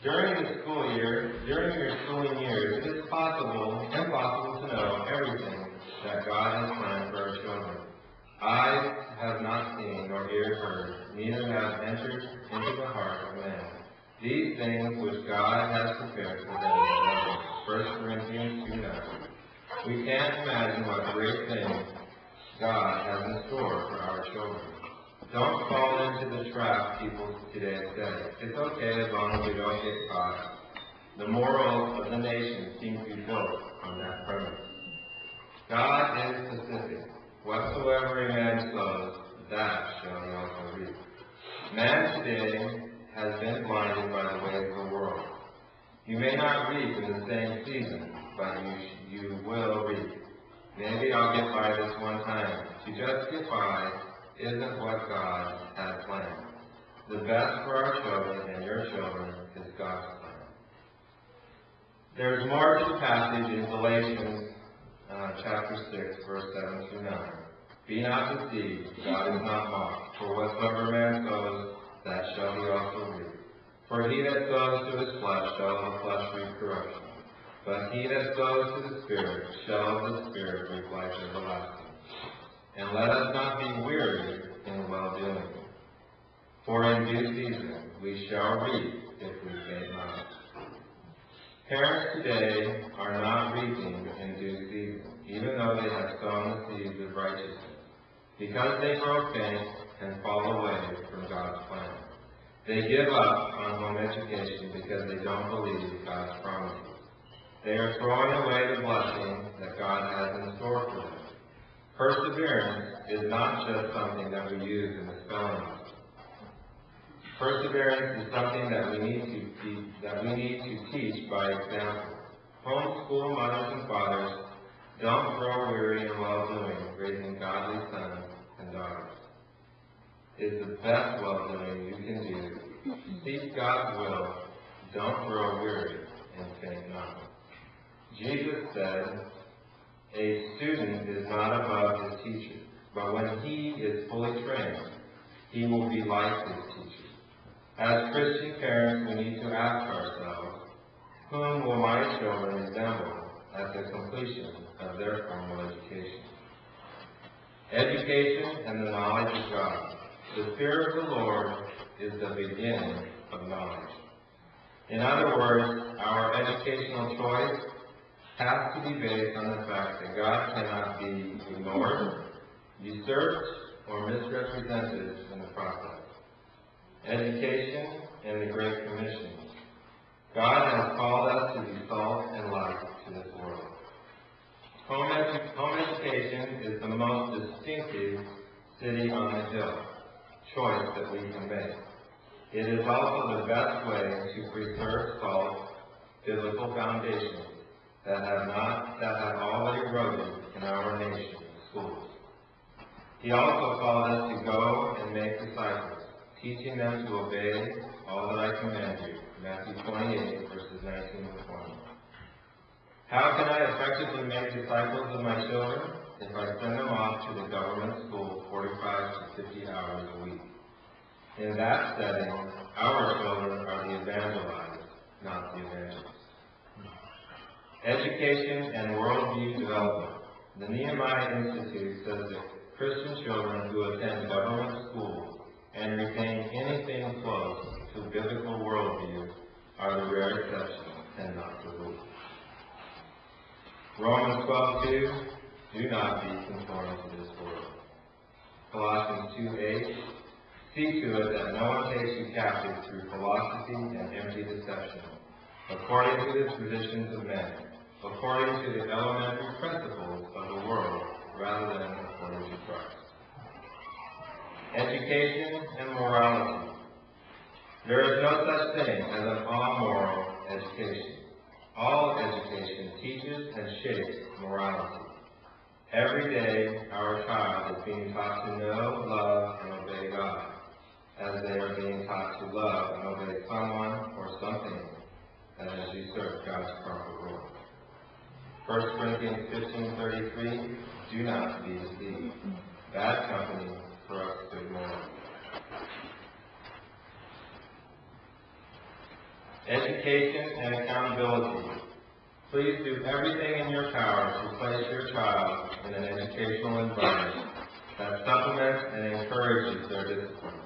During your schooling years, it is impossible to know everything that God has planned for our children. Eyes have not seen, nor ears heard, neither have entered into the heart of man these things which God has prepared for them that love Him. 1 Corinthians 2:9. We can't imagine what great things God has in store for our children. Don't fall into the trap people today say. It's okay as long as we don't get caught. The morals of the nation seem to be built on that premise. God is specific. Whatsoever a man sows, that shall he also reap. Man today has been blinded by the ways of the world. You may not reap in the same season, but you will reap. Maybe I'll get by this one time. To just get by isn't what God had planned. The best for our children and your children is God's plan. There's more to the passage in Galatians chapter 6, verse 7 through 9. Be not deceived, God is not mocked. For whatsoever man sows, that shall he also reap. For he that sows to his flesh shall of the flesh reap corruption. But he that sows to the Spirit shall of the Spirit reap life everlasting. And let us not be weary in well-doing. For in due season we shall reap if we faint not. Parents today are not reaping in due season, even though they have sown the seeds of righteousness, because they grow faint and fall away from God's plan. They give up on home education because they don't believe God's promises. They are throwing away the blessing that God has in store for them. Perseverance is not just something that we use in the spelling book. Perseverance is something that we need to teach by example. Homeschool mothers and fathers, don't grow weary in well-doing, raising godly sons and daughters. It's the best well-doing you can do. Seek God's will. Don't grow weary and faint not. Jesus said, a student is not above his teacher, but when he is fully trained, he will be like his teacher. As Christian parents, we need to ask ourselves, whom will my children resemble at the completion of their formal education? Education and the knowledge of God. The fear of the Lord is the beginning of knowledge. In other words, our educational choice has to be based on the fact that God cannot be ignored, usurped, or misrepresented in the process. Education and the Great Commission. God has called us to be salt and light to this world. Home education is the most distinctive city on the hill choice that we can make. It is also the best way to preserve salt, biblical foundations that have already eroded in our nation's schools. He also called us to go and make disciples, teaching them to obey all that I command you. Matthew 28, verses 19 and 20. How can I effectively make disciples of my children? If I send them off to the government school 45 to 50 hours a week. In that setting, our children are the evangelized, not the evangelists. Education and worldview development. The Nehemiah Institute says that Christian children who attend government schools and retain anything close to biblical worldview are the rare exception and not the rule. Romans 12:2, do not be conformed to this world. Colossians 2:8, see to it that no one takes you captive through philosophy and empty deception, according to the traditions of men, according to the elementary principles of the world, rather than according to Christ. Education and morality. There is no such thing as an all-moral education. All education teaches and shapes morality. Every day, our child is being taught to know, love, and obey God, as they are being taught to love and obey someone or something that has usurped God's proper role. 1 Corinthians 15:33, do not be deceived. Bad company corrupts good morals. Education and accountability. Please do everything in your power to place your child in an educational environment that supplements and encourages their discipline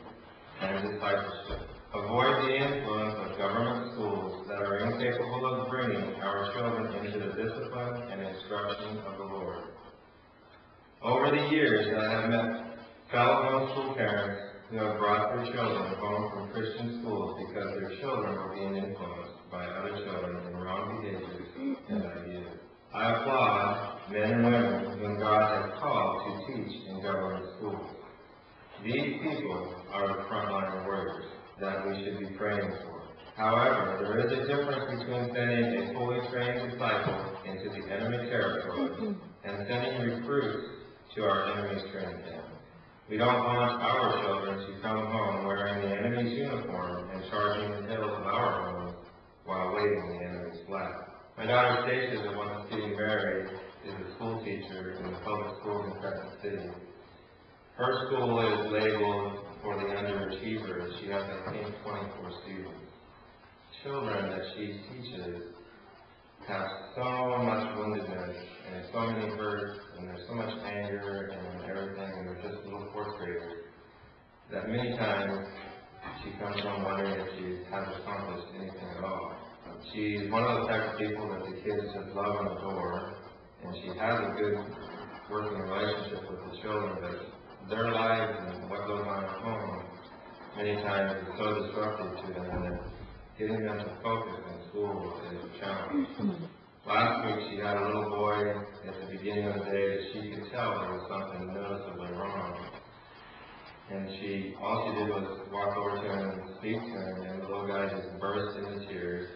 and discipleship. Avoid the influence of government schools that are incapable of bringing our children into the discipline and instruction of the Lord. Over the years, I have met fellow homeschool parents who have brought their children home from Christian schools because their children were being influenced by other children in wrong behaviors and ideas. I applaud men and women whom God has called to teach in government schools. These people are the frontline warriors that we should be praying for. However, there is a difference between sending a fully trained disciple into the enemy territory and sending recruits to our enemy's training camp. We don't want our children to come home wearing the enemy's uniform and charging the hills of our homes while waving the enemy's flag. My daughter Stacia, who wants to get married, is a school teacher in the public schools in Crescent City. Her school is labeled for the underachievers. She has, I think, 24 students. Children that she teaches have so much woundedness and so many hurts, and there's so much anger and everything, and they're just little fourth graders, that many times she comes home wondering if she has accomplished anything at all. She's one of the type of people that the kids just love and adore, and she has a good working relationship with the children, but their lives and what goes on at home many times is so disruptive to them that getting them to focus in school is a challenge. Last week she had a little boy at the beginning of the day that she could tell there was something noticeably wrong. And all she did was walk over to him and speak to him, and the little guy just burst into tears.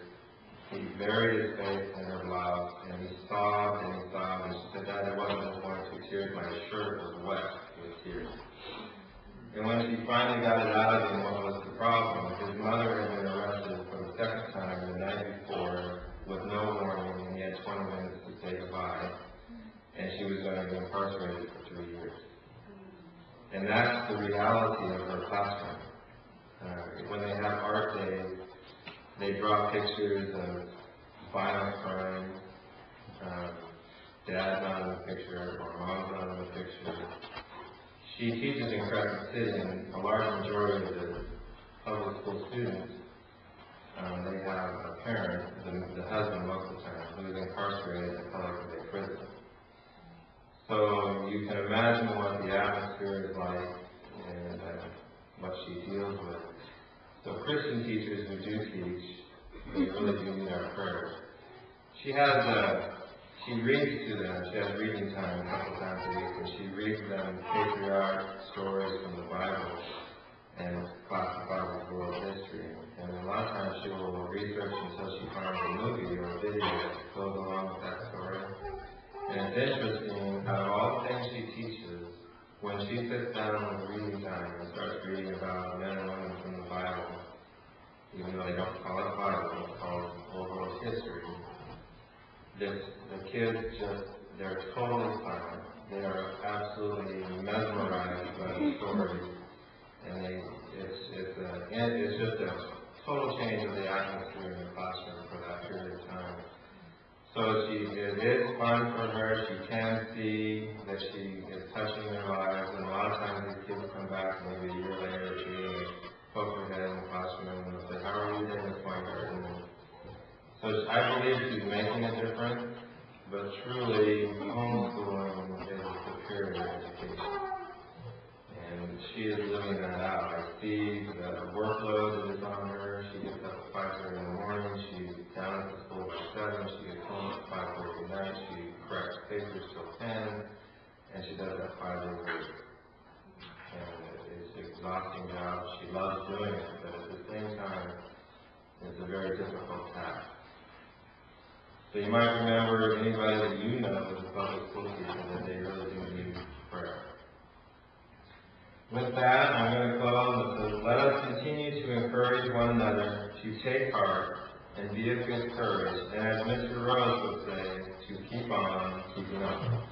He buried his face in her blouse, and he sobbed and he sobbed, and she said, "Dad, it wasn't just one or two tears, my shirt was wet with tears." And when she finally got it out of him, what was the problem? His mother had been arrested for the second time the night before with no warning, and he had 20 minutes to say goodbye, and she was going to be incarcerated for 3 years. And that's the reality of her classroom. When they have art day, they draw pictures of violent crimes. Dad's not in the picture, or mom's not in the picture. She teaches in Crescent City, and a large majority of the public school students, they have a parent, the husband most of the time, who is incarcerated at Pelican Bay Prison. So you can imagine what the atmosphere is like and what she deals with. So Christian teachers who do teach, they really do need our prayers. She reads to them. She has reading time a couple times a week, and she reads them patriarch stories from the Bible and classifies as world history. And a lot of times she will research until she finds a movie or a video that goes along with that story. And it's interesting, out of all the things she teaches, when she sits down with reading time and starts reading about men and women from the Bible, even though they don't call it Bible, it's called old world history, the kids they're totally silent. They are absolutely mesmerized by the stories, and it's just a total change of the atmosphere in the classroom for that period of time. So it is fun for her. She can see that she is touching their lives, and a lot of times these kids come back maybe a year later or two and poke their head in the classroom and they'll say, "How are you doing, Miss Winegarden?" So I believe she's making a difference, but truly homeschooling is a superior education. And she is living that out. I see the workload that is on her. She gets up at 5:30 in the morning. She's down at the school by 7. She gets home at 5:30 at night. She corrects papers till 10. And she does that 5 days a week. And it's an exhausting job. She loves doing it, but at the same time, it's a very difficult task. So you might remember anybody that you know as a public school teacher that they really do need prayer. With that, I'm going to close and say, let us continue to encourage one another to take heart and be of good courage, and as Mr. Rose would say, to keep on keeping on.